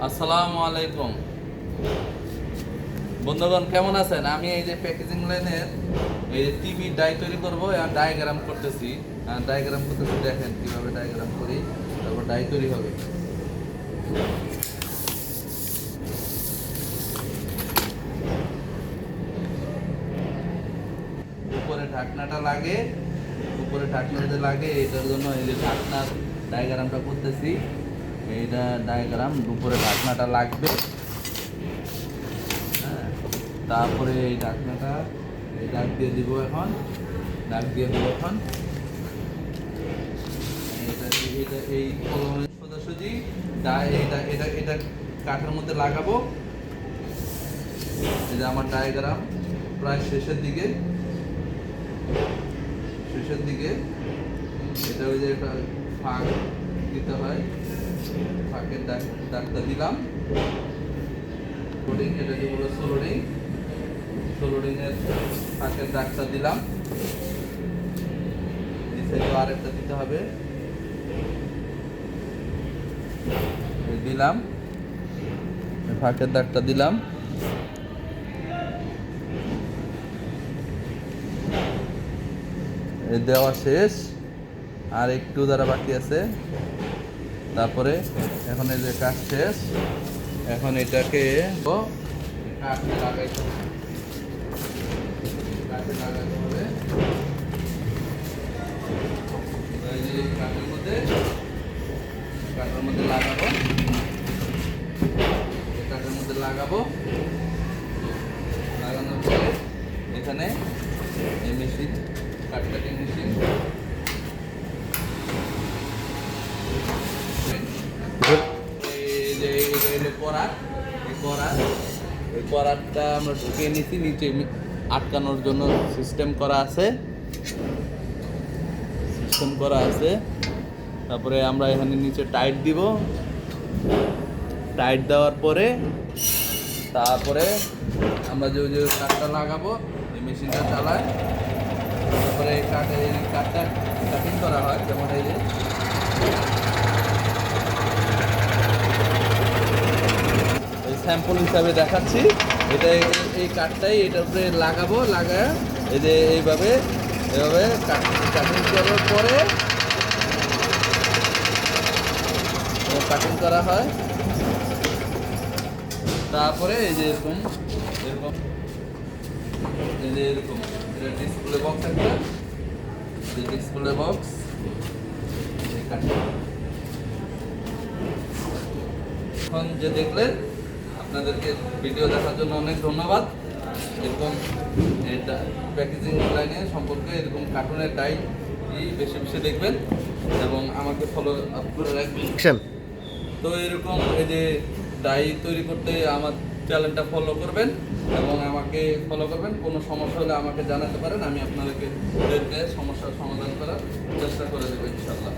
আসসালামু আলাইকুম বন্ধুগণ, কেমন আছেন? আমি এই যে প্যাকেজিং লাইনের এই যে টিভি ডাই তৈরি করবো, ডায়াগ্রাম করতেছি। দেখেন কিভাবে ডায়াগ্রাম করি, তারপর ডাই তৈরি হবে। উপরে ঢাকনাটা লাগে, এটার জন্য এই যে ঢাকনার ডায়াগ্রামটা করতেছি। এইটা ডায়াগ্রাম, উপরে ঢাকনাটা লাগবে। তারপরে এই ঢাকনাটা ডাক দিয়ে দিব এখন। এই সোজাসুজি এটা কাঠের মধ্যে লাগাবো। এই যে আমার ডায়াগ্রাম প্রায় শেষের দিকে। এটা ওই যে একটা ফাঁক দিতে হয়, ফাঁকের দাগটা দিলাম। এটা যে বলো সোলোডিং এর ফাঁকের দাগটা দিলাম। এই সাইডে আরেকটা দিতে হবে, দিলাম ফাঁকের দাগটা দিলাম। দেওয়া শেষ, আর একটু দ্বারা বাকি আছে। তারপরে এখন এই যে কাজ শেষ, এখন এটাকে কাঠে লাগাইতে হবে। এই যে কাঠের মধ্যে লাগাবো। লাগানোর পরে এখানে এই মেশিন, কাটকাটিং মেশিন, এই করাতটা আমরা ঢুকিয়ে নিচ্ছি। নিচে আটকানোর জন্য সিস্টেম করা আছে। তারপরে আমরা এখানে নিচে টাইট দিব। টাইট দেওয়ার পরে তারপরে আমরা যে কাঠটা লাগাবো, এই মেশিনটা চালায়। তারপরে এই কাঠটা কাটিং করা হয়। যেমন এই যে স্যাম্পল হিসাবে দেখাচ্ছি। এই কাঠটাই এটার উপরে লাগাবো। লাগায় এই যে এইভাবে কাটিং করার পরে কাটিং করা হয়। তারপরে এই যে এরকম এটা ডিসপ্লে বক্স, একটা ডিসপ্লে বক্স। এখন যে দেখলেন, আপনাদেরকে ভিডিও দেখার জন্য অনেক ধন্যবাদ। এরকম এটা প্যাকেজিং লাইনে সম্পর্কে এরকম কার্টুনের ডাই বেশি দেখবেন এবং আমাকে ফলো আপ করে রাখবেন। তো এরকম এই যে ডাই তৈরি করতে আমার চ্যানেলটা ফলো করবেন এবং আমাকে ফলো করবেন। কোনো সমস্যা হলে আমাকে জানাতে পারেন, আমি আপনাদেরকে সমস্যার সমাধান করার চেষ্টা করে দেবো ইনশাআল্লাহ।